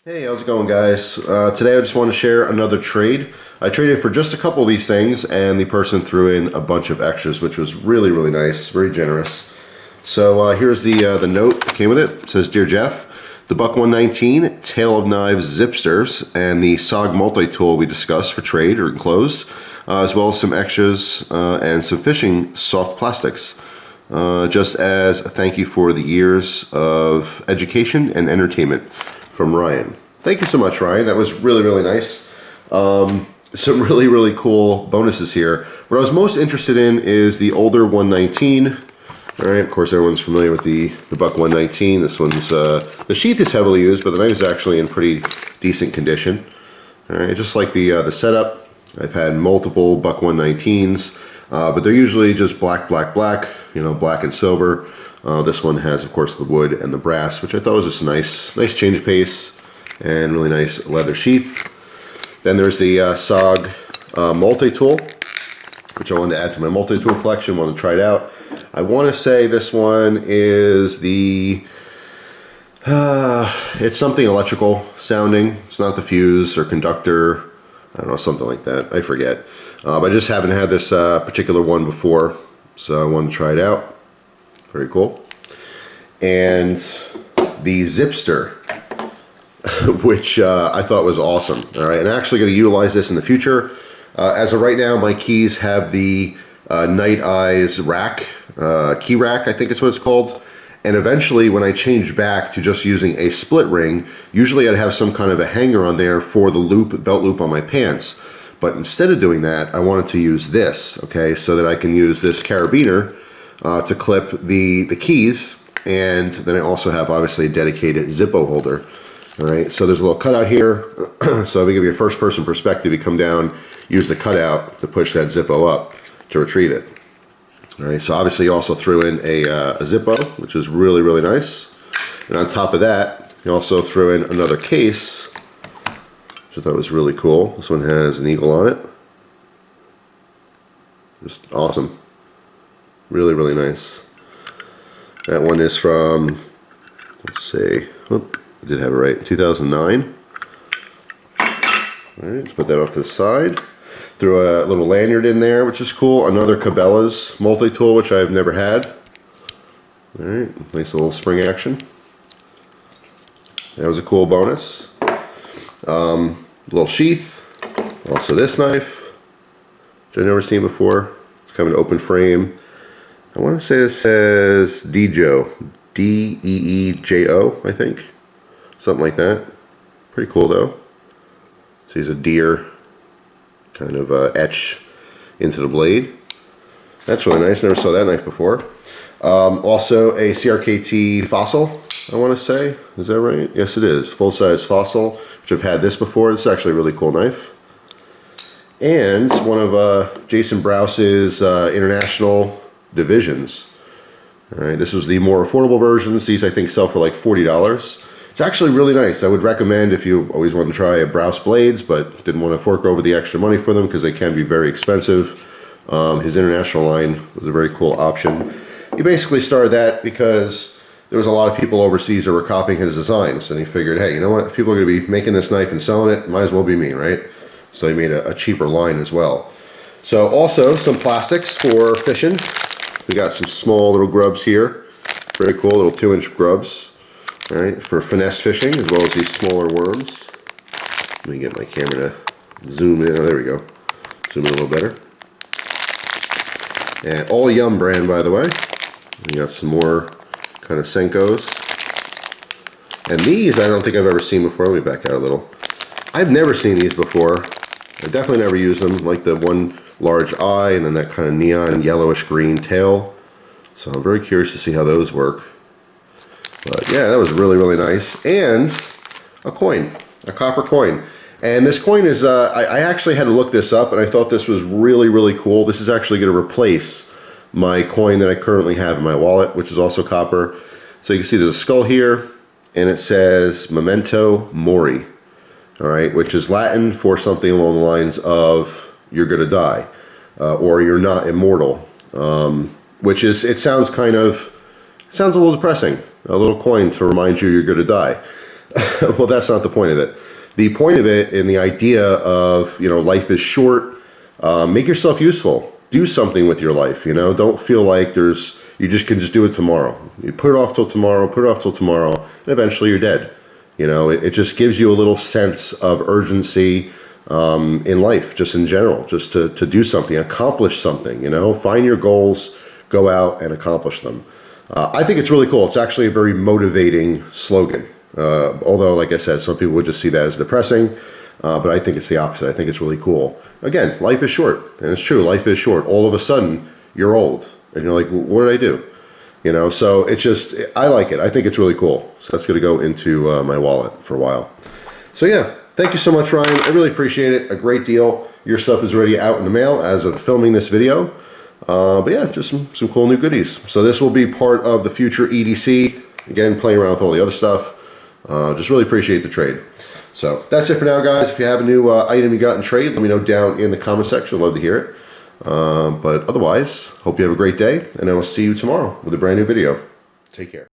Hey, how's it going, guys? Today I just want to share another trade. I traded for just a couple of these things, and the person threw in a bunch of extras, which was really, really nice, very generous. So here's the note that came with it. It says, "Dear Jeff, the Buck 119 Tail of Knives Zipsters and the SOG multi-tool we discussed for trade are enclosed, as well as some extras and some fishing soft plastics. Just as a thank you for the years of education and entertainment." From Ryan. Thank you so much, Ryan. That was really, really nice. Some really, really cool bonuses here. What I was most interested in is the older 119. All right, of course, everyone's familiar with the Buck 119. This one's, the sheath is heavily used, but the knife is actually in pretty decent condition. All right, just like the setup, I've had multiple Buck 119s, but they're usually just black, black, black, you know, black and silver. This one has, of course, the wood and the brass, which I thought was just a nice change of pace and really nice leather sheath. Then there's the SOG multi-tool, which I wanted to add to my multi-tool collection, wanted to try it out. I want to say this one is the, it's something electrical sounding. It's not the fuse or conductor, I don't know, something like that, I forget. But I just haven't had this particular one before, so I wanted to try it out. Very cool. And the Zipster, which I thought was awesome. All right, and I'm actually going to utilize this in the future. As of right now, my keys have the Night Eyes rack, key rack, I think it's what it's called. And eventually, when I change back to just using a split ring, usually I'd have some kind of a hanger on there for the loop, belt loop on my pants. But instead of doing that, I wanted to use this, okay, so that I can use this carabiner to clip the keys, and then I also have obviously a dedicated Zippo holder. All right, so there's a little cutout here. So if we give you a first-person perspective, you come down, use the cutout to push that Zippo up to retrieve it. All right, so obviously you also threw in a Zippo, which is really, really nice. And on top of that, you also threw in another case, which I thought was really cool. This one has an eagle on it. Just awesome. Really, really nice. That one is from, let's see, oh, I did have it right, 2009. All right, let's put that off to the side. Threw a little lanyard in there, which is cool. Another Cabela's multi-tool, which I've never had. All right, nice little spring action. That was a cool bonus. Little sheath. Also this knife, which I've never seen before. It's kind of an open frame. I want to say it says Deejo, D-E-E-J-O, I think. Something like that. Pretty cool though. So he's a deer kind of etch into the blade. That's really nice. Never saw that knife before. Also a CRKT Fossil, I want to say. Is that right? Yes, it is. Full-size Fossil, which I've had this before. It's actually a really cool knife. And one of Jason Browse's international divisions. All right, this was the more affordable versions. These I think sell for like $40. It's actually really nice. I would recommend if you always want to try a BROUS Blades but didn't want to fork over the extra money for them because they can be very expensive. His international line was a very cool option. He basically started that because there was a lot of people overseas that were copying his designs, and he figured, hey, you know what? If people are going to be making this knife and selling it, might as well be me, right? So he made a cheaper line as well. So also some plastics for fishing. We got some small little grubs here. Very cool, little 2-inch grubs. All right, for finesse fishing, as well as these smaller worms. Let me get my camera to zoom in. Oh, there we go. Zoom in a little better. And all Yum brand, by the way. We got some more kind of Senkos. And these I don't think I've ever seen before. Let me back out a little. I've never seen these before. I definitely never used them, like the one large eye and then that kind of neon yellowish green tail. So I'm very curious to see how those work. But yeah, that was really, really nice. And a coin, a copper coin. And this coin is, I actually had to look this up, and I thought this was really, really cool. This is actually going to replace my coin that I currently have in my wallet, which is also copper. So you can see there's a skull here, and it says Memento Mori. All right, which is Latin for something along the lines of you're going to die, or you're not immortal, which is, it sounds a little depressing, a little coin to remind you you're going to die. Well, that's not the point of it. The point of it and the idea of, life is short, make yourself useful. Do something with your life, Don't feel like you just can just do it tomorrow. You put it off till tomorrow, and eventually you're dead. It just gives you a little sense of urgency in life, just in general, just to do something, accomplish something, Find your goals, go out and accomplish them. I think it's really cool. It's actually a very motivating slogan. Although, like I said, some people would just see that as depressing, but I think it's the opposite. I think it's really cool. Again, life is short, and it's true, life is short. All of a sudden, you're old, and you're like, what did I do? So it's just, I like it. I think it's really cool. So that's going to go into my wallet for a while. So yeah, thank you so much, Ryan. I really appreciate it. A great deal. Your stuff is already out in the mail as of filming this video. But yeah, just some cool new goodies. So this will be part of the future EDC. Again, playing around with all the other stuff. Just really appreciate the trade. So that's it for now, guys. If you have a new item you got in trade, let me know down in the comment section. I'd love to hear it. But otherwise, hope you have a great day, and I will see you tomorrow with a brand new video. Take care.